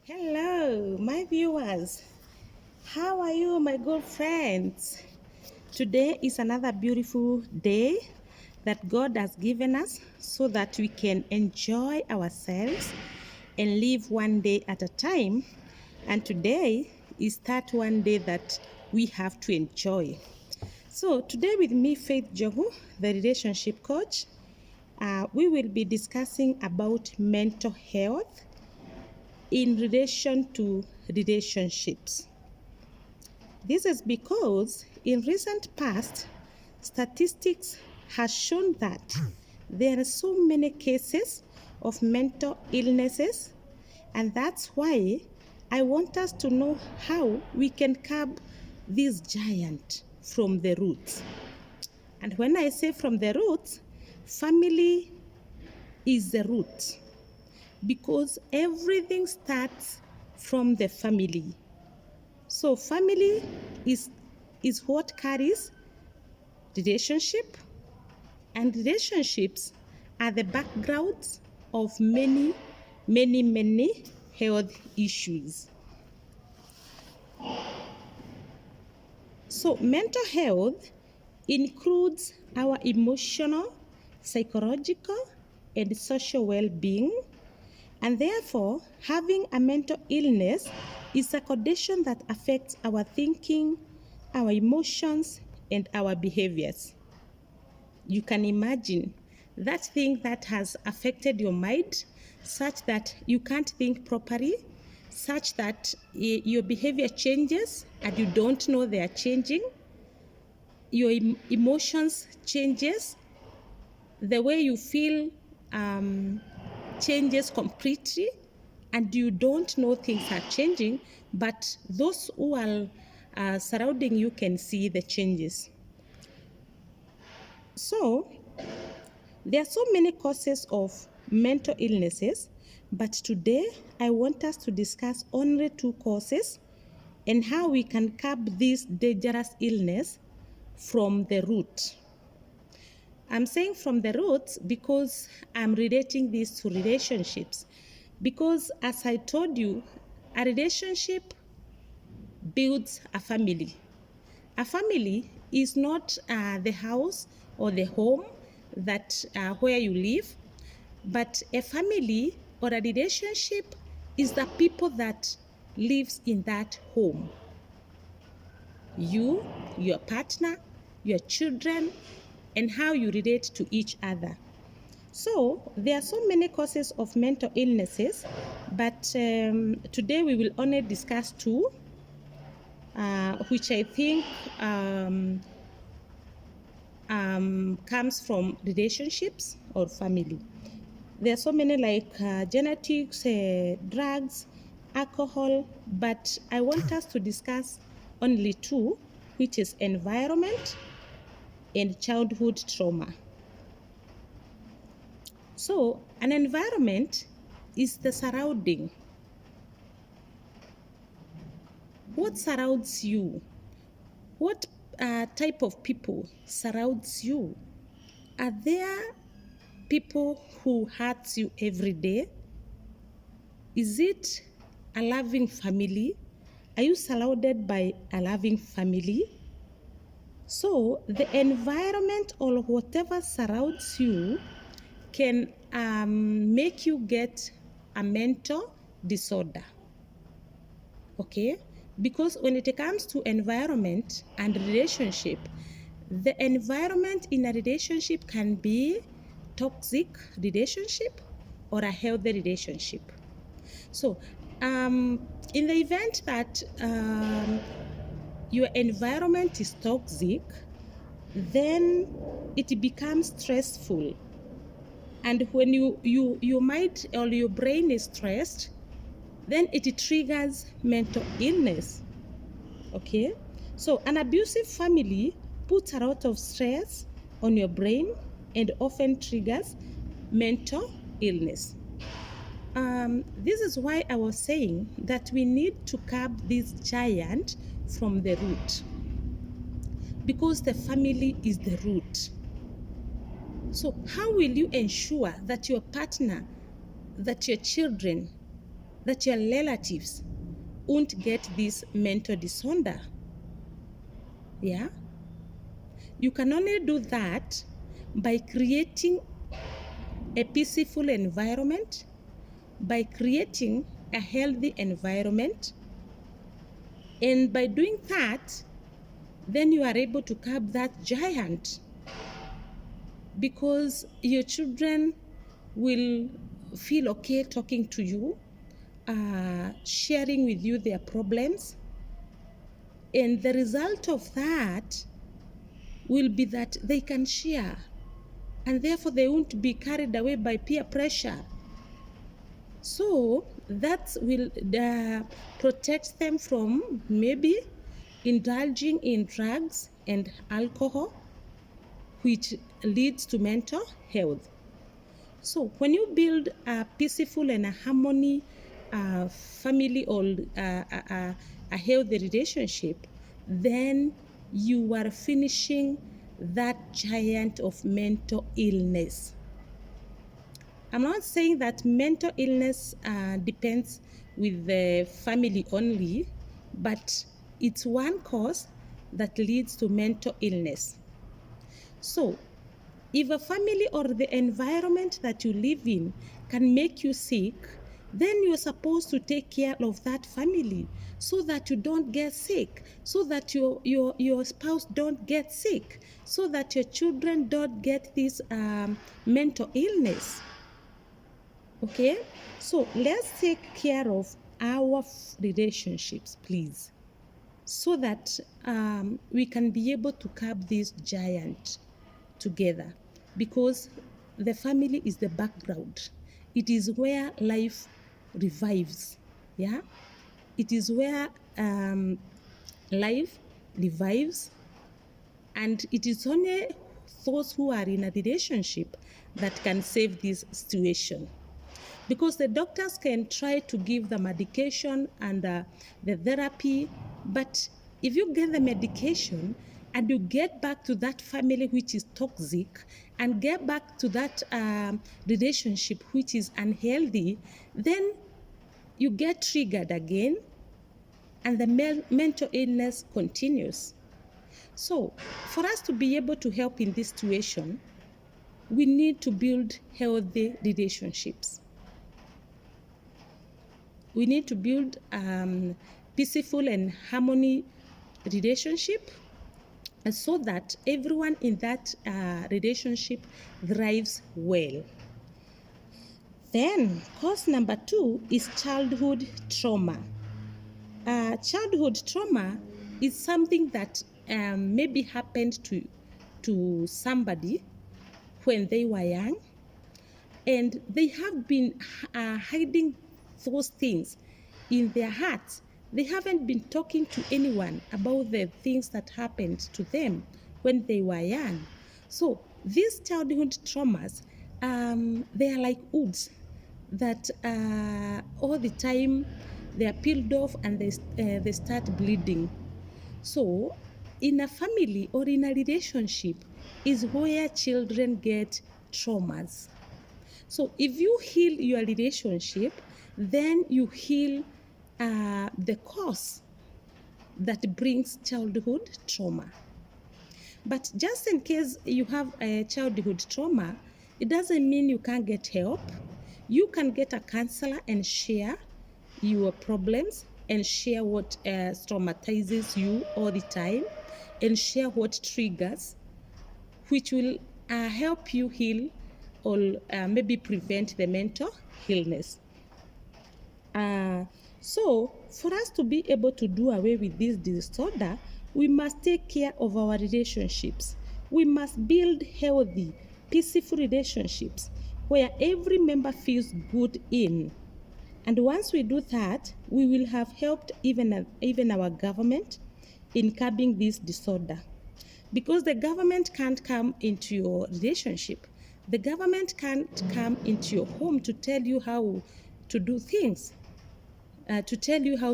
Hello, my viewers. How are you, my good friends? Today is another beautiful day that God has given us so that we can enjoy ourselves and live one day at a time. And today is that one day that we have to enjoy. So, today with me, Faith Jogu, the relationship coach, we will be discussing about mental health in relation to relationships. This is because in recent past, statistics has shown that there are so many cases of mental illnesses, and that's why I want us to know how we can curb this giant from the roots. And when I say from the roots, family is the root because everything starts from the family. So family is what carries relationship, and relationships are the backgrounds of many health issues. So mental health includes our emotional, psychological, and social well-being. And therefore, having a mental illness is a condition that affects our thinking, our emotions, and our behaviors. You can imagine that thing that has affected your mind such that you can't think properly, such that your behavior changes and you don't know they are changing. Your emotions changes, the way you feel changes completely, and you don't know things are changing, but those who are surrounding you can see the changes. So there are so many causes of mental illnesses, but today I want us to discuss only two causes and how we can curb this dangerous illness from the root. I'm saying from the roots because I'm relating this to relationships. Because as I told you, a relationship builds a family. A family is not the house or the home that where you live, but a family or a relationship is the people that lives in that home. You, your partner, your children, and how you relate to each other. So there are so many causes of mental illnesses, but today we will only discuss two, which I think comes from relationships or family. There are so many like genetics, drugs, alcohol, but I want us to discuss only two, which is environment and childhood trauma. So an environment is the surrounding. What surrounds you? What type of people surrounds you? Are there people who hurt you every day? Is it a loving family? Are you surrounded by a loving family? So the environment or whatever surrounds you can make you get a mental disorder. Okay? Because when it comes to environment and relationship, the environment in a relationship can be toxic relationship or a healthy relationship. So in the event that your environment is toxic, then it becomes stressful. And when your mind or your brain is stressed, then it triggers mental illness. Okay? So an abusive family puts a lot of stress on your brain and often triggers mental illness. This is why I was saying that we need to curb this giant from the root, because the family is the root. So how will you ensure that your partner, that your children that your relatives won't get this mental disorder. Yeah? You can only do that by creating a peaceful environment, by creating a healthy environment. And by doing that, then you are able to curb that giant, because your children will feel okay talking to you, sharing with you their problems. And the result of that will be that they can share, and therefore they won't be carried away by peer pressure. So that will protect them from maybe indulging in drugs and alcohol, which leads to mental health. So when you build a peaceful and a harmony family, or a healthy relationship, then you are finishing that giant of mental illness. I'm not saying that mental illness depends with the family only, but it's one cause that leads to mental illness. So if a family or the environment that you live in can make you sick, then you're supposed to take care of that family so that you don't get sick, so that your spouse don't get sick, so that your children don't get this mental illness. Okay? So let's take care of our relationships, please, so that we can be able to curb this giant together, because the family is the background. It is where life revives. Yeah, it is where life revives, and it is only those who are in a relationship that can save this situation, because the doctors can try to give the medication and the therapy, but if you get the medication and you get back to that family which is toxic, and get back to that relationship which is unhealthy, then you get triggered again, and the mental illness continues. So for us to be able to help in this situation, we need to build healthy relationships. We need to build peaceful and harmony relationship, so that everyone in that relationship thrives well. Then cause number 2 is childhood trauma. Childhood trauma is something that maybe happened to somebody when they were young, and they have been hiding those things in their hearts. They haven't been talking to anyone about the things that happened to them when they were young. So these childhood traumas, they are like wounds that all the time they are peeled off, and they start bleeding. So in a family or in a relationship is where children get traumas. So if you heal your relationship, then you heal the cause that brings childhood trauma. But just in case you have a childhood trauma, it doesn't mean you can't get help. You can get a counselor and share your problems, and share what traumatizes you all the time, and share what triggers, which will help you heal, or maybe prevent the mental illness. So for us to be able to do away with this disorder, we must take care of our relationships. We must build healthy, peaceful relationships where every member feels good in. And once we do that, we will have helped even our government in curbing this disorder. Because the government can't come into your relationship. The government can't come into your home to tell you how to do things, to tell you how